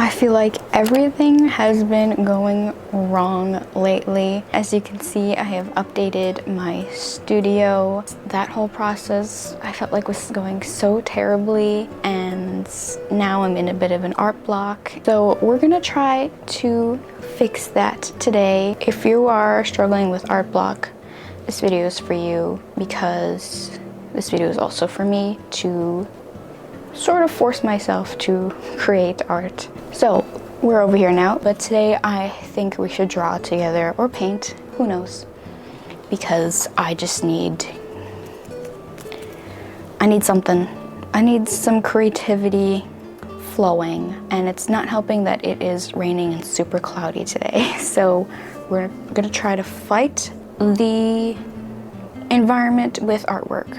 I feel like everything has been going wrong lately. As you can see, I have updated my studio. That whole process I felt like was going so terribly, and now I'm in a bit of an art block. So we're gonna try to fix that today. If you are struggling with art block, this video is for you, because this video is also for me to sort of force myself to create art. So we're over here now, but today I think we should draw together or paint, who knows, because I need something. I need some creativity flowing, and it's not helping that it is raining and super cloudy today. So we're gonna try to fight the environment with artwork.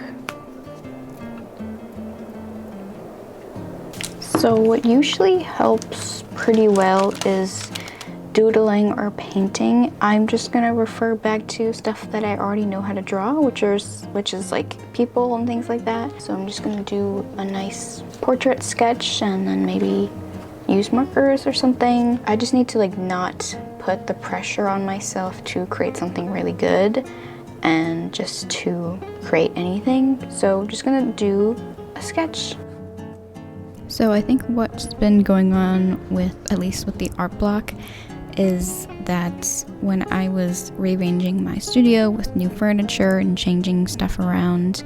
So what usually helps pretty well is doodling or painting. I'm just gonna refer back to stuff that I already know how to draw, which is like people and things like that. So I'm just gonna do a nice portrait sketch and then maybe use markers or something. I just need to like not put the pressure on myself to create something really good and just to create anything. So I'm just gonna do a sketch. So I think what's been going on with, at least with the art block, is that when I was rearranging my studio with new furniture and changing stuff around,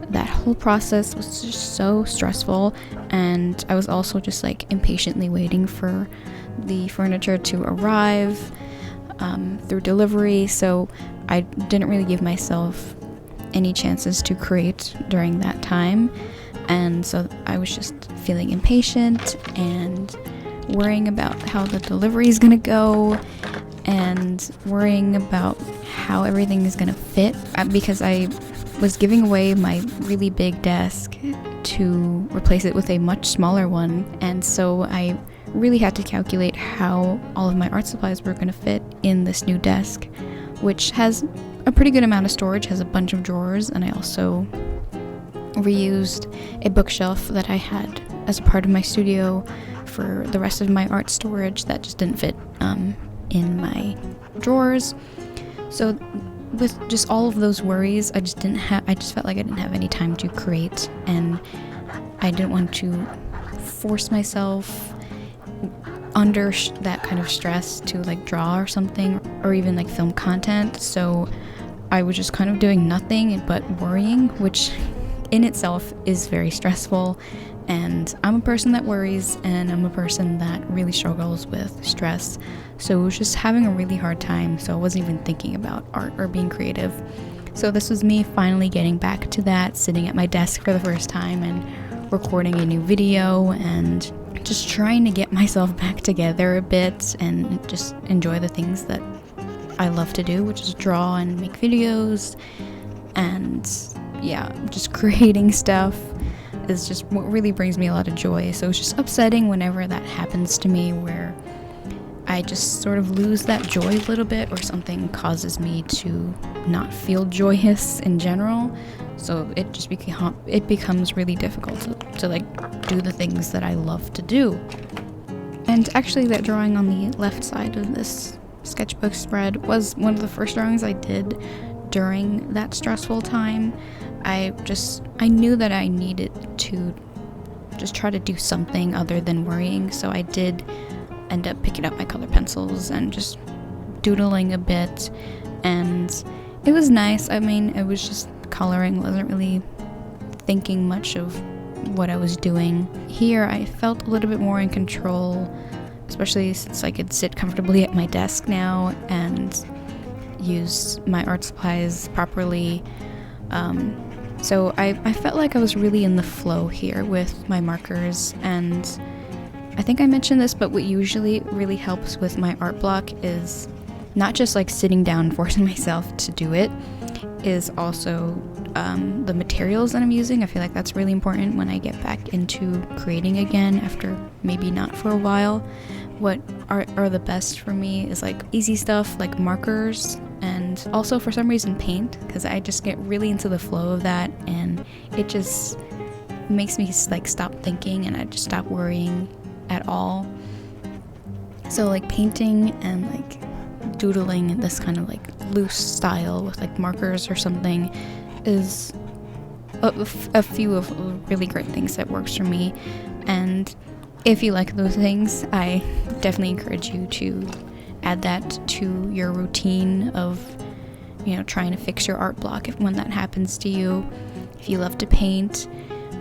that whole process was just so stressful, and I was also just like impatiently waiting for the furniture to arrive through delivery, so I didn't really give myself any chances to create during that time. And so I was just feeling impatient and worrying about how the delivery is gonna go and worrying about how everything is gonna fit, because I was giving away my really big desk to replace it with a much smaller one, and so I really had to calculate how all of my art supplies were gonna fit in this new desk, which has a pretty good amount of storage, has a bunch of drawers, and I also reused a bookshelf that I had as a part of my studio for the rest of my art storage that just didn't fit in my drawers. So with just all of those worries, I just felt like I didn't have any time to create, and I didn't want to force myself under that kind of stress to like draw or something, or even like film content. So I was just kind of doing nothing but worrying, which in itself is very stressful, and I'm a person that worries, and I'm a person that really struggles with stress, so it was just having a really hard time, so I wasn't even thinking about art or being creative. So this was me finally getting back to that, sitting at my desk for the first time and recording a new video and just trying to get myself back together a bit and just enjoy the things that I love to do, which is draw and make videos. And yeah, just creating stuff is just what really brings me a lot of joy. So it's just upsetting whenever that happens to me, where I just sort of lose that joy a little bit, or something causes me to not feel joyous in general. So it just becomes really difficult to like do the things that I love to do. And actually, that drawing on the left side of this sketchbook spread was one of the first drawings I did during that stressful time. I knew that I needed to just try to do something other than worrying, so I did end up picking up my color pencils and just doodling a bit, and it was nice. I mean, it was just coloring, wasn't really thinking much of what I was doing. Here I felt a little bit more in control, especially since I could sit comfortably at my desk now and use my art supplies properly. So I felt like I was really in the flow here with my markers, and I think I mentioned this, but what usually really helps with my art block is not just like sitting down and forcing myself to do it, is also the materials that I'm using. I feel like that's really important when I get back into creating again after maybe not for a while. What are the best for me is like easy stuff like markers, and also for some reason paint, because I just get really into the flow of that, and it just makes me like stop thinking, and I just stop worrying at all. So like painting and like doodling in this kind of like loose style with like markers or something is a few of really great things that works for me. And if you like those things, I definitely encourage you to add that to your routine of, you know, trying to fix your art block when that happens to you. If you love to paint,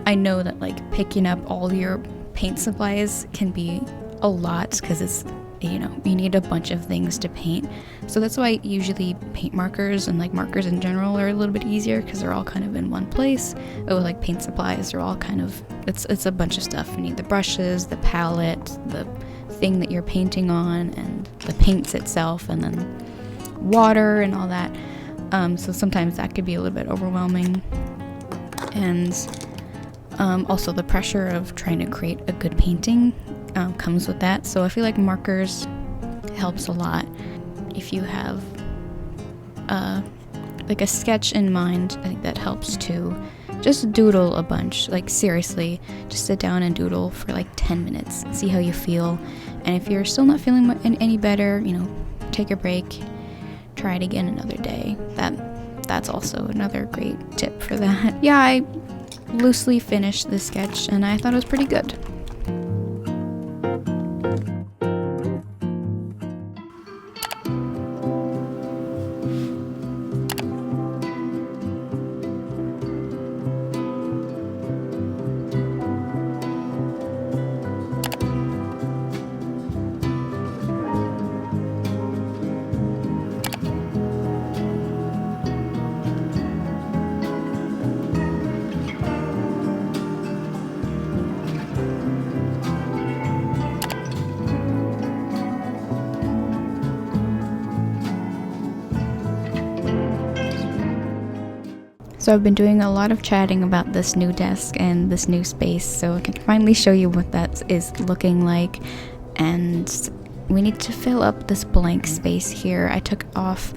I know that like picking up all your paint supplies can be a lot because it's, you know, you need a bunch of things to paint. So that's why usually paint markers and like markers in general are a little bit easier because they're all kind of in one place. But with like paint supplies, are all kind of, it's a bunch of stuff. You need the brushes, the palette, the thing that you're painting on, and the paints itself, and then water and all that. So sometimes that could be a little bit overwhelming. And also the pressure of trying to create a good painting comes with that. So I feel like markers helps a lot. If you have like a sketch in mind, I think that helps too. Just doodle a bunch, like seriously, just sit down and doodle for like 10 minutes, see how you feel. And if you're still not feeling any better, you know, take a break, try it again another day. That's also another great tip for that. Yeah, I loosely finished the sketch and I thought it was pretty good. So I've been doing a lot of chatting about this new desk and this new space, so I can finally show you what that is looking like. And we need to fill up this blank space here. I took off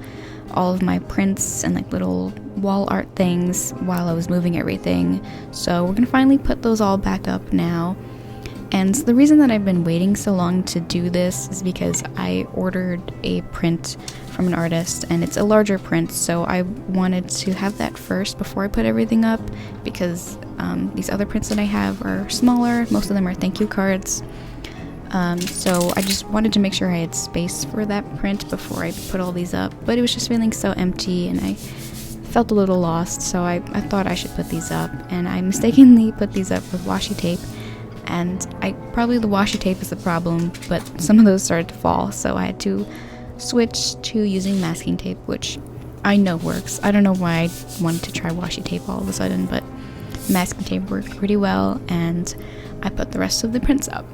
all of my prints and like little wall art things while I was moving everything, so we're gonna finally put those all back up now. And the reason that I've been waiting so long to do this is because I ordered a print from an artist and it's a larger print, so I wanted to have that first before I put everything up, because these other prints that I have are smaller. Most of them are thank you cards. So I just wanted to make sure I had space for that print before I put all these up, but it was just feeling so empty and I felt a little lost, so I thought I should put these up, and I mistakenly put these up with washi tape. And probably the washi tape is the problem, but some of those started to fall, so I had to switch to using masking tape, which I know works. I don't know why I wanted to try washi tape all of a sudden, but masking tape worked pretty well, and I put the rest of the prints up.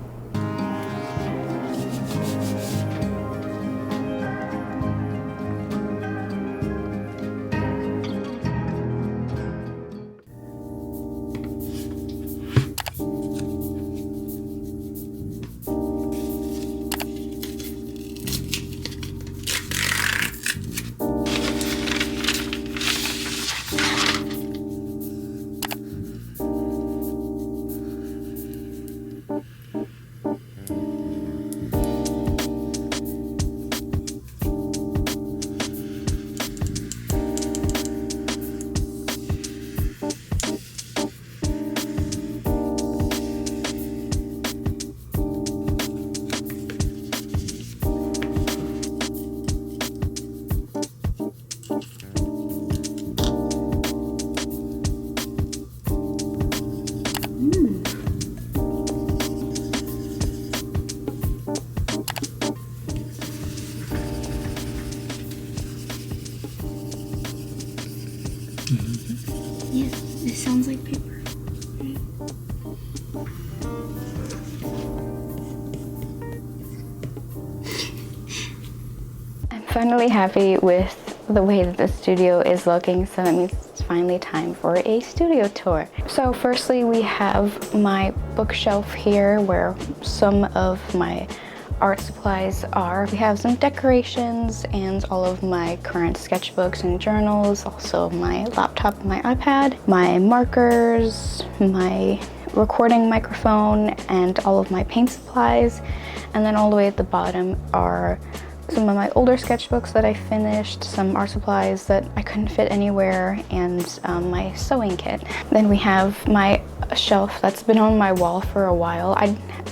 Yeah, it sounds like paper. I'm finally happy with the way that the studio is looking, so that means it's finally time for a studio tour. So firstly, we have my bookshelf here where some of my art supplies are. We have some decorations and all of my current sketchbooks and journals, also my laptop and my iPad, my markers, my recording microphone and all of my paint supplies. And then all the way at the bottom are some of my older sketchbooks that I finished, some art supplies that I couldn't fit anywhere, and my sewing kit. Then we have my shelf that's been on my wall for a while.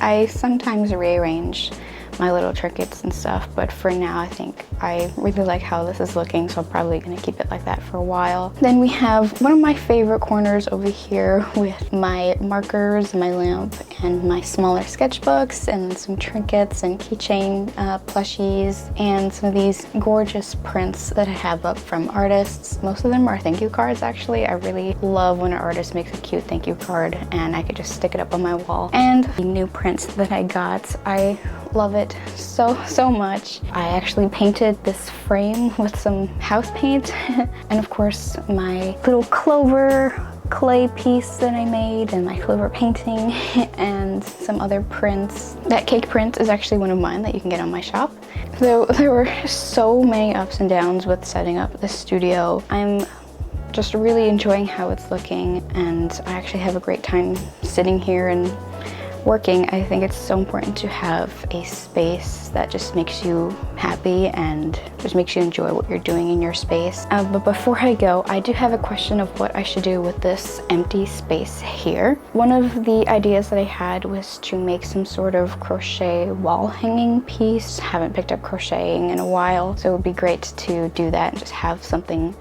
I sometimes rearrange my little trinkets and stuff, but for now I think I really like how this is looking, so I'm probably gonna keep it like that for a while. Then we have one of my favorite corners over here with my markers, my lamp, and my smaller sketchbooks, and some trinkets and keychain plushies, and some of these gorgeous prints that I have up from artists. Most of them are thank you cards, actually. I really love when an artist makes a cute thank you card and I could just stick it up on my wall. And the new prints that I got, I love it so much. I actually painted this frame with some house paint and of course my little clover clay piece that I made and my clover painting and some other prints. That cake print is actually one of mine that you can get on my shop. So there were so many ups and downs with setting up the studio. I'm just really enjoying how it's looking, and I actually have a great time sitting here and working. I think it's so important to have a space that just makes you happy and just makes you enjoy what you're doing in your space. But before I go, I do have a question of what I should do with this empty space here. One of the ideas that I had was to make some sort of crochet wall hanging piece. Haven't picked up crocheting in a while, so it would be great to do that and just have something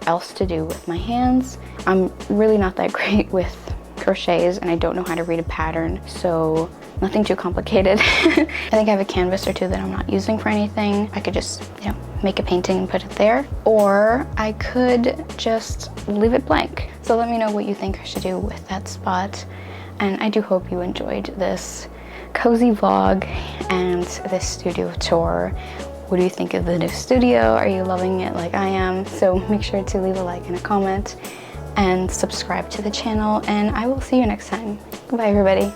else to do with my hands. I'm really not that great with crochets and I don't know how to read a pattern, so nothing too complicated. I think I have a canvas or two that I'm not using for anything. I could just, you know, make a painting and put it there, or I could just leave it blank. So let me know what you think I should do with that spot, and I do hope you enjoyed this cozy vlog and this studio tour. What do you think of the new studio? Are you loving it like I am? So make sure to leave a like and a comment and subscribe to the channel, and I will see you next time. Bye everybody.